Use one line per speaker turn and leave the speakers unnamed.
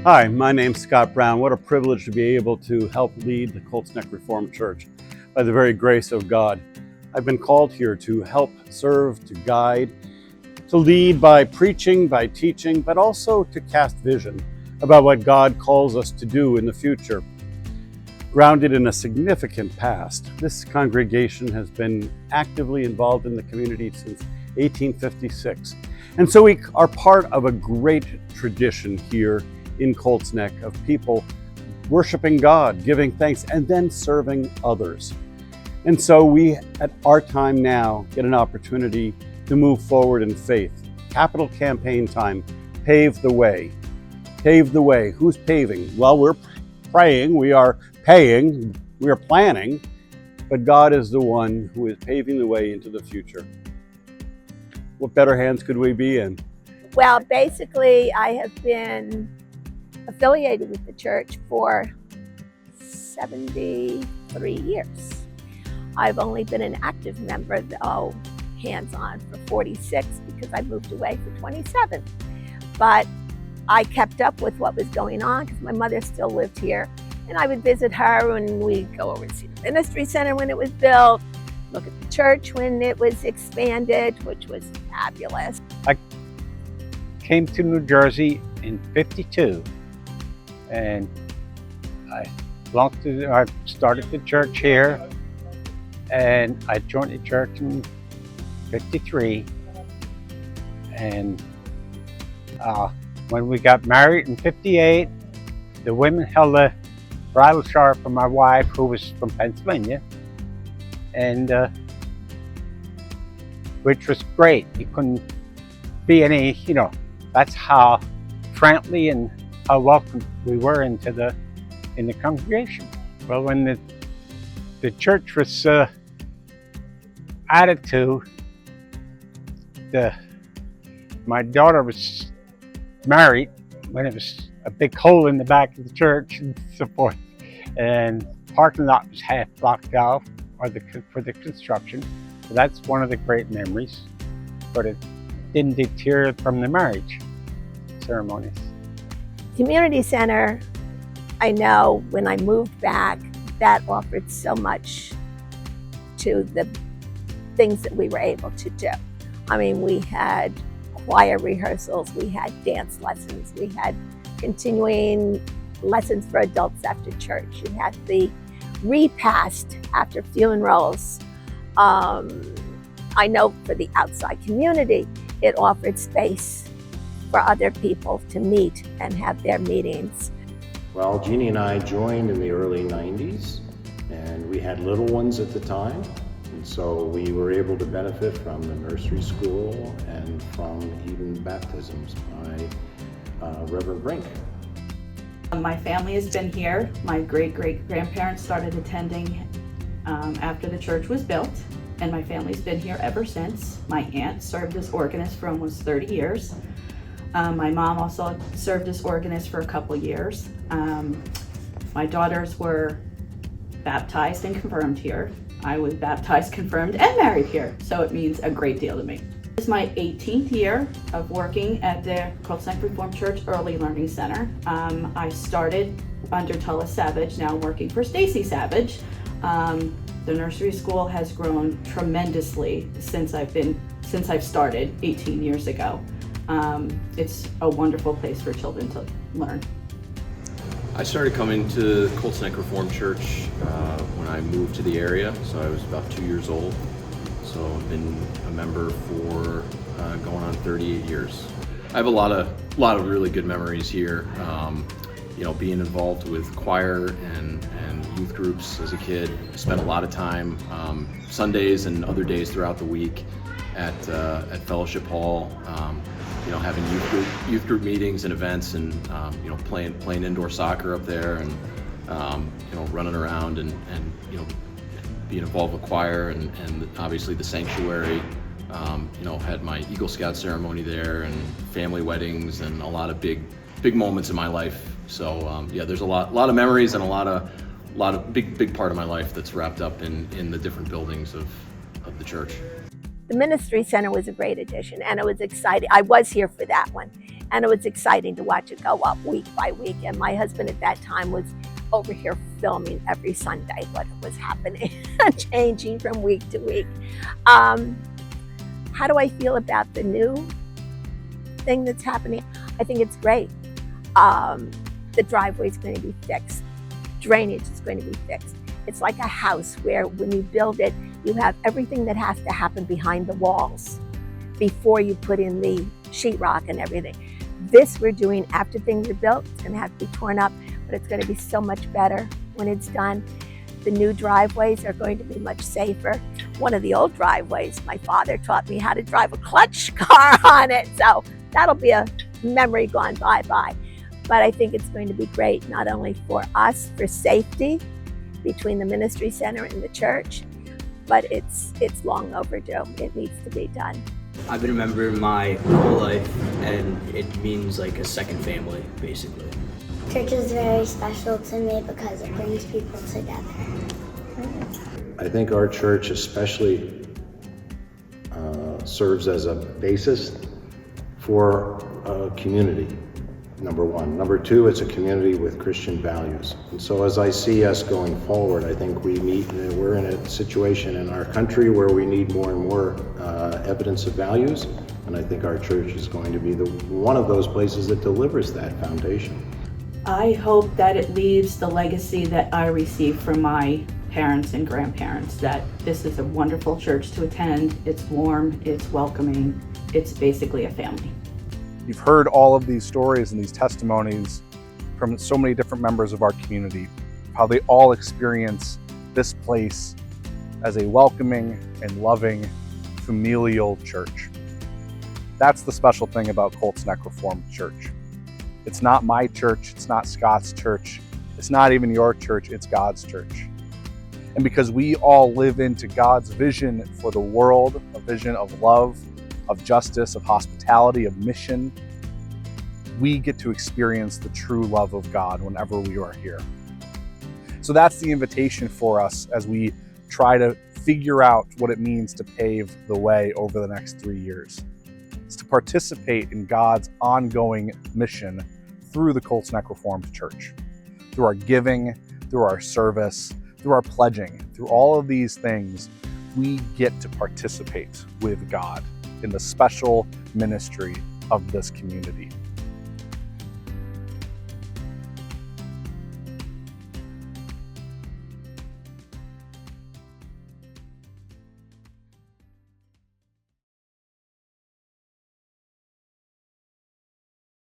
Hi, my name's Scott Brown. What a privilege to be able to help lead the Colts Neck Reformed Church by the very grace of God. I've been called here to help serve, to guide, to lead by preaching, by teaching, but also to cast vision about what God calls us to do in the future. Grounded in a significant past, this congregation has been actively involved in the community since 1856. And so we are part of a great tradition here in Colts Neck of people worshiping God, giving thanks, and then serving others. And so we, at our time now, get an opportunity to move forward in faith. Capital campaign time, pave the way. Pave the way. Who's paving? Well, we're praying, we are paying, we are planning, but God is the one who is paving the way into the future. What better hands could we be in?
Well, basically, I have been affiliated with the church for 73 years. I've only been an active member, though hands-on, for 46 because I moved away for 27. But I kept up with what was going on because my mother still lived here, and I would visit her and we'd go over and see the ministry center when it was built, look at the church when it was expanded, which was fabulous.
I came to New Jersey in '52, and I started the church here, and I joined the church in '53. And when we got married in '58, the women held a bridal shower for my wife, who was from Pennsylvania, and which was great. You couldn't be any, that's how friendly and how welcome we were in the congregation. Well, when the church was added to, my daughter was married when it was a big hole in the back of the church and so forth, and parking lot was half blocked off for the construction. So that's one of the great memories, but it didn't deter from the marriage ceremonies.
Community center, I know when I moved back, that offered so much to the things that we were able to do. I mean, we had choir rehearsals, we had dance lessons, we had continuing lessons for adults after church. You had the repast after funerals. I know for the outside community, it offered space for other people to meet and have their meetings.
Well, Jeannie and I joined in the early 90s, and we had little ones at the time. And so we were able to benefit from the nursery school and from even baptisms by Reverend Brink.
My family has been here. My great-great-grandparents started attending after the church was built, and my family's been here ever since. My aunt served as organist for almost 30 years. My mom also served as organist for a couple years. My daughters were baptized and confirmed here. I was baptized, confirmed, and married here, so it means a great deal to me. This is my 18th year of working at the Colts Neck Reformed Church Early Learning Center. I started under Tullis Savage, now working for Stacy Savage. The nursery school has grown tremendously since I've started 18 years ago. It's a wonderful place for children to learn.
I started coming to Colts Neck Reformed Church when I moved to the area, so I was about 2 years old. So I've been a member for going on 38 years. I have a lot of really good memories here. Being involved with choir and youth groups as a kid. Spent a lot of time Sundays and other days throughout the week at Fellowship Hall. Having youth group meetings and events, and playing indoor soccer up there, and running around and being involved with choir and obviously the sanctuary. Had my Eagle Scout ceremony there, and family weddings, and a lot of big moments in my life. So there's a lot of memories and a lot of big part of my life that's wrapped up in the different buildings of the church.
The ministry center was a great addition, and it was exciting. I was here for that one. And it was exciting to watch it go up week by week. And my husband at that time was over here filming every Sunday what was happening, changing from week to week. How do I feel about the new thing that's happening? I think it's great. The driveway is going to be fixed. Drainage is going to be fixed. It's like a house where when you build it, you have everything that has to happen behind the walls before you put in the sheetrock and everything. This we're doing after things are built. It's going to have to be torn up, but it's going to be so much better when it's done. The new driveways are going to be much safer. One of the old driveways, my father taught me how to drive a clutch car on it. So that'll be a memory gone bye-bye. But I think it's going to be great, not only for us, for safety between the ministry center and the church, but it's long overdue. It needs to be done.
I've been a member my whole life, and it means like a second family, basically.
Church is very special to me because it brings people together.
I think our church especially serves as a basis for a community, number one. Number two, it's a community with Christian values. And so as I see us going forward, I think we're in a situation in our country where we need more and more evidence of values. And I think our church is going to be one of those places that delivers that foundation.
I hope that it leaves the legacy that I received from my parents and grandparents, that this is a wonderful church to attend. It's warm, it's welcoming, it's basically a family.
You've heard all of these stories and these testimonies from so many different members of our community, how they all experience this place as a welcoming and loving familial church. That's the special thing about Colts Neck Reformed Church. It's not my church, it's not Scott's church, it's not even your church, it's God's church. And because we all live into God's vision for the world, a vision of love, of justice, of hospitality, of mission, we get to experience the true love of God whenever we are here. So that's the invitation for us as we try to figure out what it means to pave the way over the next 3 years. It's to participate in God's ongoing mission through the Colts Neck Reformed Church, through our giving, through our service, through our pledging, through all of these things, we get to participate with God in the special ministry of this community.